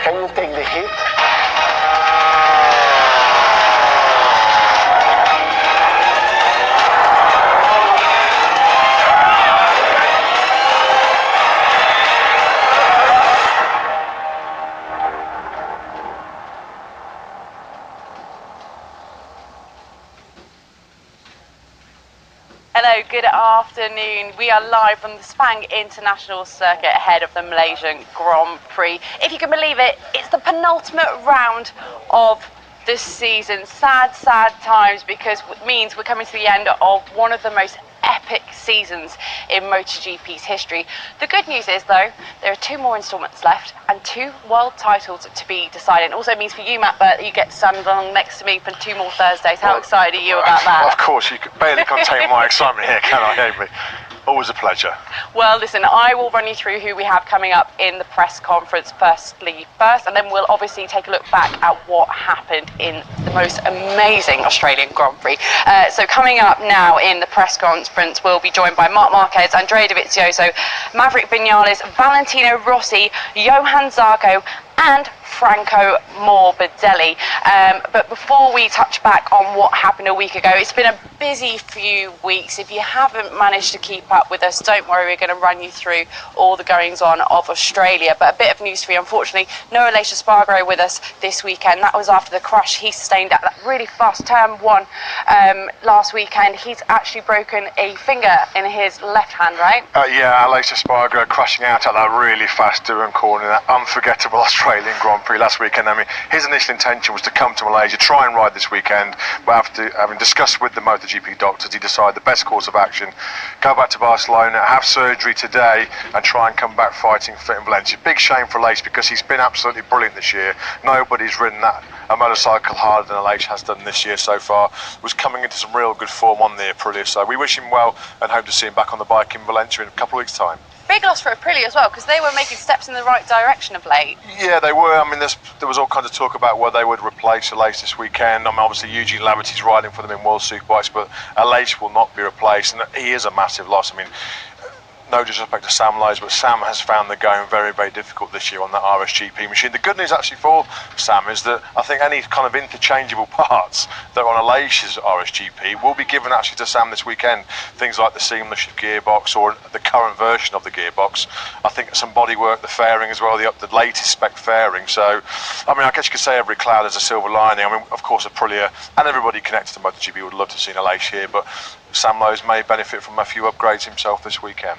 Can you take the hit? Hello, good afternoon. We are live from the Sepang International Circuit ahead of the Malaysian Grand Prix. If you can believe it, it's the penultimate round of this season. Sad, sad times, because it means we're coming to the end of one of the most epic seasons in MotoGP's history. The good news is, though, there are 2 more instalments left and 2 world titles to be decided. It also means for you, Matt, that you get to stand along next to me for 2 more Thursdays. How excited are you about that? Of course, you can barely contain my excitement here, can I, Amy? Always a pleasure. Well, listen, I will run you through who we have coming up in the press conference first, and then we'll obviously take a look back at what happened in the most amazing Australian Grand Prix. So coming up now in the press conference, we'll be joined by Marques, Andrea Dovizioso, Maverick Vinales, Valentino Rossi, Johan Zarco, and Franco Morbidelli. But before we touch back on what happened a week ago, it's been a busy few weeks. If you haven't managed to keep up with us, don't worry, we're going to run you through all the goings on of Australia. But a bit of news for you, unfortunately, no Aleix Espargaro with us this weekend. That was after the crash he sustained at that really fast turn 1 last weekend. He's actually broken a finger in his left hand, right? Yeah, Aleix Espargaro crashing out at that really fast Durham corner in that unforgettable Australian Grand Prix last weekend. I mean, his initial intention was to come to Malaysia, try and ride this weekend, but after having discussed with the MotoGP doctors, he decided the best course of action, go back to Barcelona, have surgery today, and try and come back fighting fit in Valencia. Big shame for Aleix, because he's been absolutely brilliant this year. Nobody's ridden a motorcycle harder than Aleix has done this year so far. Was coming into some real good form on the Aprilia, so we wish him well and hope to see him back on the bike in Valencia in a couple of weeks' time. Big loss for Aprilia as well, because they were making steps in the right direction of late. Yeah, they were. I mean, there was all kinds of talk about whether they would replace Aleix this weekend. I mean, obviously Eugene Laverty's riding for them in World Superbikes, but Aleix will not be replaced, and he is a massive loss. I mean, no disrespect to Sam Lowes, but Sam has found the going very, very difficult this year on that RSGP machine. The good news actually for Sam is that I think any kind of interchangeable parts that are on Aleix's RSGP will be given actually to Sam this weekend. Things like the seamless gearbox or the current version of the gearbox. I think some bodywork, the fairing as well, the latest spec fairing. So, I mean, I guess you could say every cloud has a silver lining. I mean, of course, Aprilia and everybody connected to MotoGP would love to see Aleix here, but Sam Lowes may benefit from a few upgrades himself this weekend.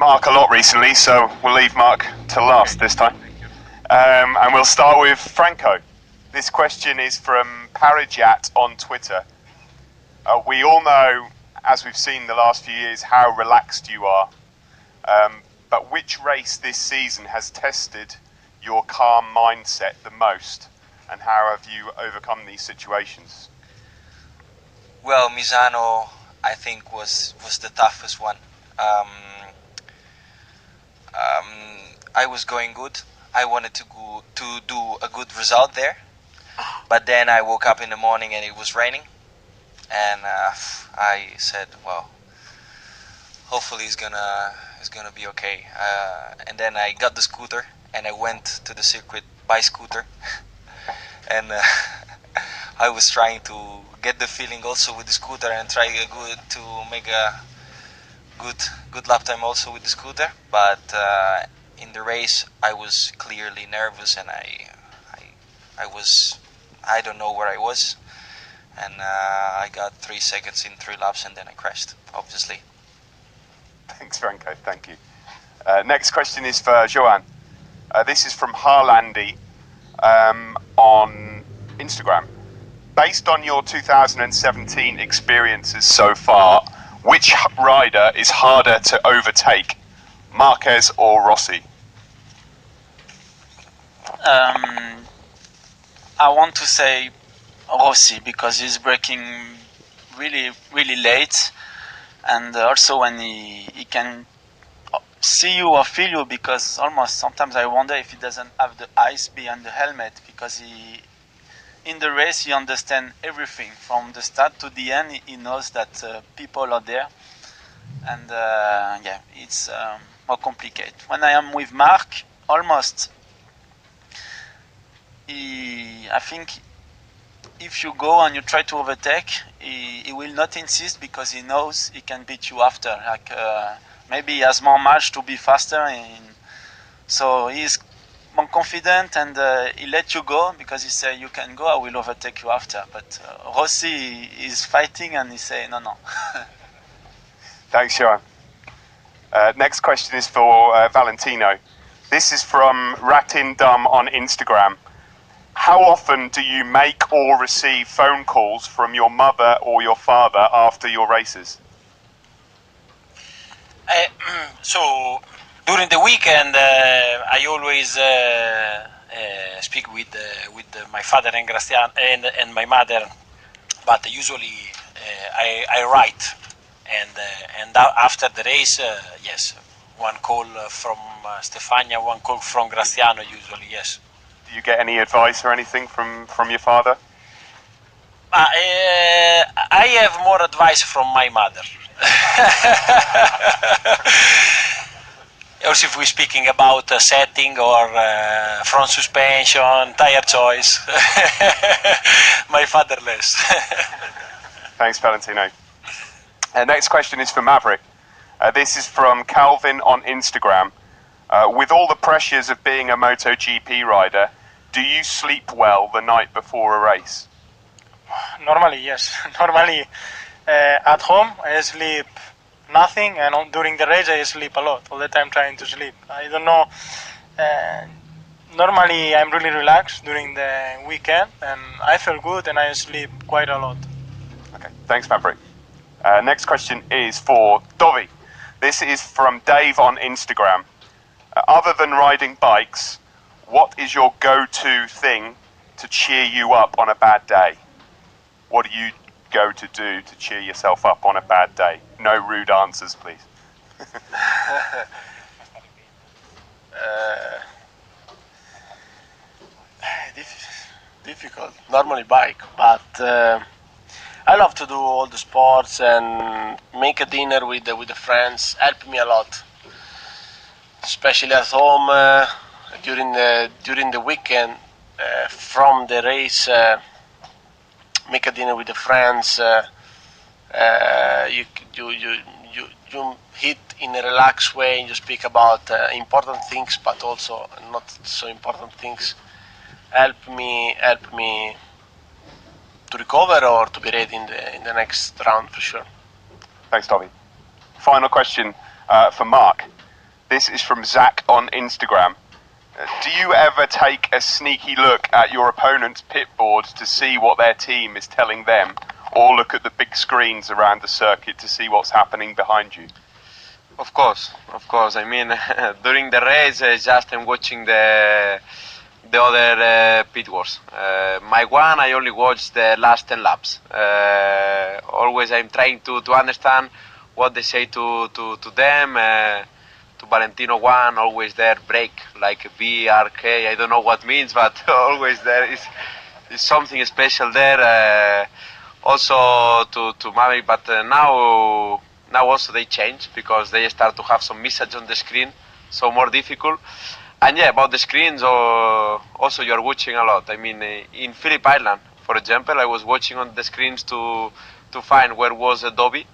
Mark a lot recently, so we'll leave Mark to last this time. And we'll start with Franco. This question is from Parijat on Twitter. We all know, as we've seen the last few years, how relaxed you are. But which race this season has tested your calm mindset the most? And how have you overcome these situations? Well, Misano, I think, was the toughest one. I was going good. I wanted to do a good result there, but then I woke up in the morning and it was raining, and I said, well, hopefully it's gonna be okay. And then I got the scooter and I went to the circuit by scooter, and I was trying to get the feeling also with the scooter and try to make a good lap time also with the scooter, but in the race I was clearly nervous, and I don't know where I was, and I got 3 seconds in 3 laps and then I crashed, obviously. Thanks, Franco. Thank you. Next question is for Johan. This is from Harlandy on Instagram. Based on your 2017 experiences so far, which rider is harder to overtake, Marquez or Rossi? I want to say Rossi, because he's braking really late, and also when he can see you or feel you, because almost sometimes I wonder if he doesn't have the eyes behind the helmet, because in the race he understands everything from the start to the end. He knows that people are there, and yeah, it's more complicated. When I am with Marc, almost I think if you go and you try to overtake, he will not insist, because he knows he can beat you after. Like maybe he has more margin to be faster, so he is more confident, and he let you go because he say you can go, I will overtake you after. But Rossi is fighting and he say no. Thanks, Johan. Next question is for Valentino. This is from Ratin Dum on Instagram. How often do you make or receive phone calls from your mother or your father after your races? So during the weekend, I always speak with my father and Grastian and my mother, but usually I write, and after the race, yes, one call from Stefania, one call from Grastiano, usually, yes. Do you get any advice or anything from your father? I have more advice from my mother. Also, if we're speaking about setting or front suspension, tire choice, my father less. Thanks, Valentino. Next question is for Maverick. This is from Calvin on Instagram. With all the pressures of being a MotoGP rider, do you sleep well the night before a race? Normally, yes. Normally, at home I sleep nothing, and during the race I sleep a lot, all the time trying to sleep. I don't know. Normally I'm really relaxed during the weekend, and I feel good, and I sleep quite a lot. Okay, thanks, Maverick. Next question is for Dovi. This is from Dave on Instagram. Other than riding bikes, what is your go-to thing to cheer you up on a bad day? What do you go to do to cheer yourself up on a bad day? No rude answers, please. Difficult. Normally bike, but I love to do all the sports and make a dinner with the friends. Help me a lot, especially at home during the weekend. From the race, make a dinner with the friends. You hit in a relaxed way, and you speak about important things, but also not so important things. Help me to recover or to be ready in the next round for sure. Thanks, Tommy. Final question for Mark. This is from Zach on Instagram. Do you ever take a sneaky look at your opponent's pit board to see what their team is telling them, or look at the big screens around the circuit to see what's happening behind you? Of course. I mean, during the race, just I'm watching the other pit wars. My one, I only watch the last 10 laps. Always I'm trying to understand what they say to them. To Valentino one, always there, break, like BRK, I don't know what means, but always there is something special there. Also to Maverick, but now also they change because they start to have some message on the screen, so more difficult. And yeah, about the screens, also you're watching a lot. I mean, in Phillip Island, for example, I was watching on the screens to find where was Dobby,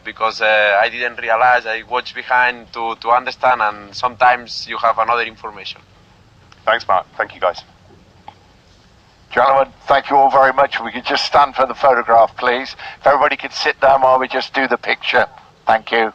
because I didn't realize. I watched behind to understand, and sometimes you have another information. Thanks, Mark. Thank you, guys. Gentlemen, thank you all very much. We could just stand for the photograph, please. If everybody could sit down while we just do the picture. Thank you.